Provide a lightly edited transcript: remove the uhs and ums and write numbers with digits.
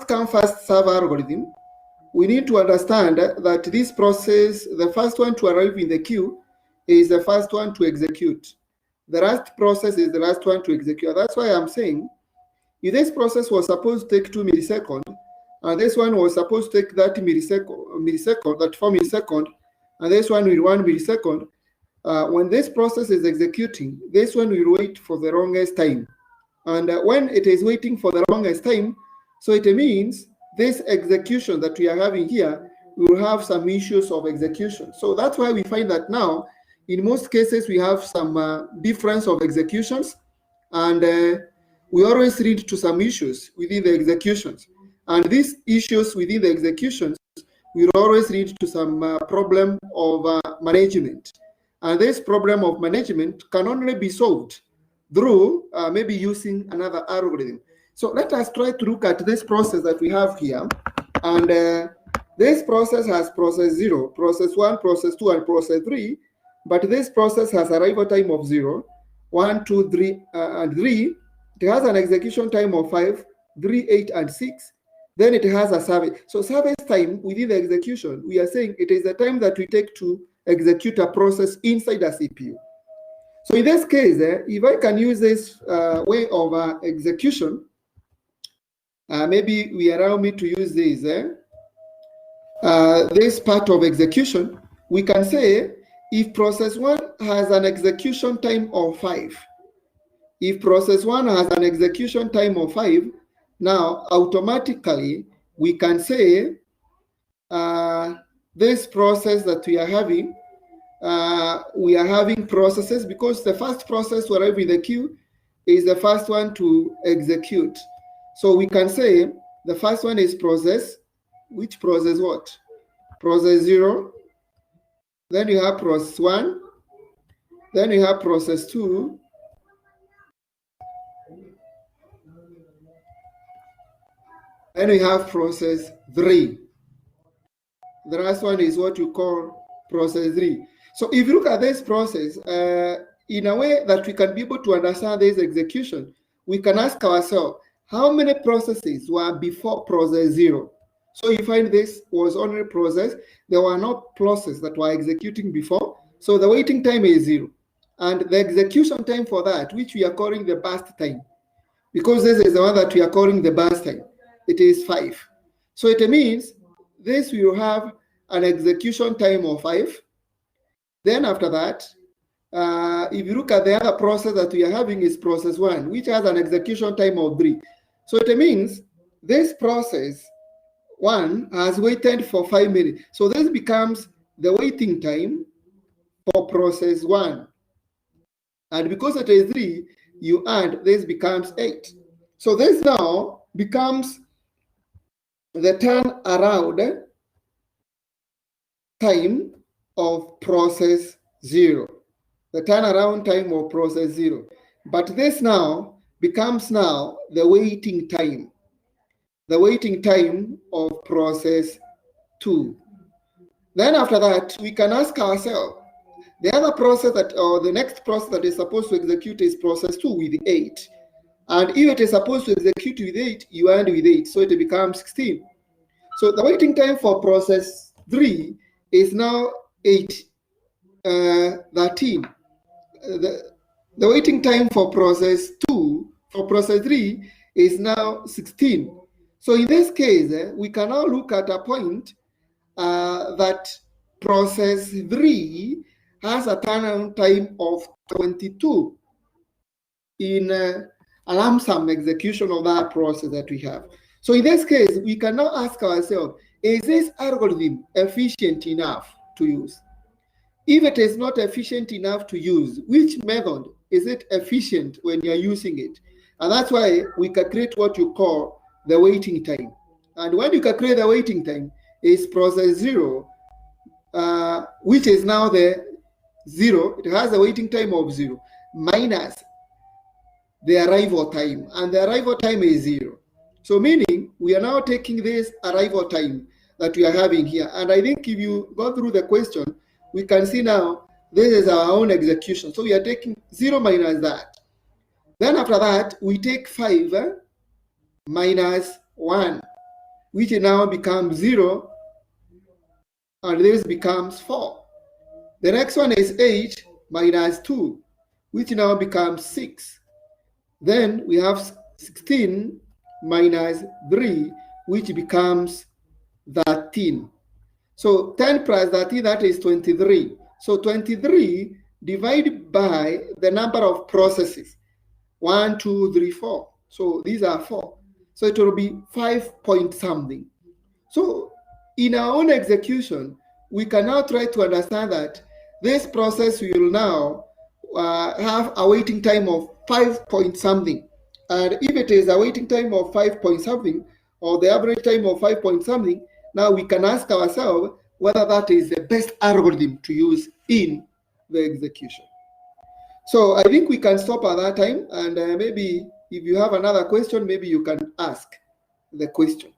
first come first serve algorithm, we need to understand that this process, the first one to arrive in the queue is the first one to execute. The last process is the last one to execute. That's why I'm saying if this process was supposed to take 2 milliseconds, and this one was supposed to take 30 millisecond, that 4 millisecond, and this one will 1 millisecond, when this process is executing, this one will wait for the longest time. And when it is waiting for the longest time, so it means this execution that we are having here will have some issues of execution. So that's why we find that now, in most cases, we have some difference of executions, and we always lead to some issues within the executions. And these issues within the executions will always lead to some problem of management. And this problem of management can only be solved through maybe using another algorithm. So let us try to look at this process that we have here. And this process has process 0, process 1, process 2, and process 3. But this process has arrival time of 0, 1, 2, 3, and 3. It has an execution time of 5, 3, 8, and 6. Then it has a service. So service time within the execution, we are saying it is the time that we take to execute a process inside a CPU. So in this case, if I can use this way of execution, maybe we allow me to use this, this part of execution, we can say if process 1 has an execution time of 5, if process 1 has an execution time of 5, now automatically we can say this process that we are having processes, because the first process to arrive in the queue is the first one to execute. So we can say the first one is process, which process what? Process 0. Then you have process 1. Then you have process 2. Then we have process 3. The last one is what you call process 3. So if you look at this process, in a way that we can be able to understand this execution, we can ask ourselves, how many processes were before process 0? So you find this was only process. There were no processes that were executing before. So the waiting time is 0. And the execution time for that, which we are calling the burst time, because this is the one that we are calling the burst time, it is 5. So it means this will have an execution time of 5. Then after that, if you look at the other process that we are having is process 1, which has an execution time of 3. So it means this process 1 has waited for 5 minutes. So this becomes the waiting time for process 1. And because it is 3, you add, this becomes 8. So this now becomes the turnaround time of process 0. The turnaround time of process 0. But this now becomes now the waiting time. The waiting time of process 2. Then after that, we can ask ourselves, the other process that, or the next process that is supposed to execute is process 2 with 8. And if it is supposed to execute with 8, you end with 8, so it becomes 16. So the waiting time for process 3 is now 8, 13. The waiting time for process 2, for process 3 is now 16. So in this case, we can now look at a point that process 3 has a turnaround time of 22 in a lump sum execution of that process that we have. So in this case, we can now ask ourselves, is this algorithm efficient enough to use? If it is not efficient enough to use, which method is it efficient when you're using it? And that's why we calculate what you call the waiting time. And when you calculate the waiting time, is process 0, which is now the 0, it has a waiting time of 0, minus the arrival time, and the arrival time is 0. So meaning, we are now taking this arrival time that we are having here. And I think if you go through the question, we can see now, this is our own execution. So we are taking 0 minus that. Then after that, we take 5 minus 1. which now becomes 0, and this becomes 4. The next one is 8 minus 2, which now becomes 6. Then we have 16 minus 3, which becomes 13. So 10 plus 13, that is 23. So 23 divided by the number of processes, 1, 2, 3, 4. So these are 4. So it will be 5 point something. So in our own execution, we can now try to understand that this process will now have a waiting time of 5 point something. And if it is a waiting time of 5 point something, or the average time of 5 point something, now we can ask ourselves whether that is the best algorithm to use in the execution. So I think we can stop at that time, and maybe if you have another question, maybe you can ask the question.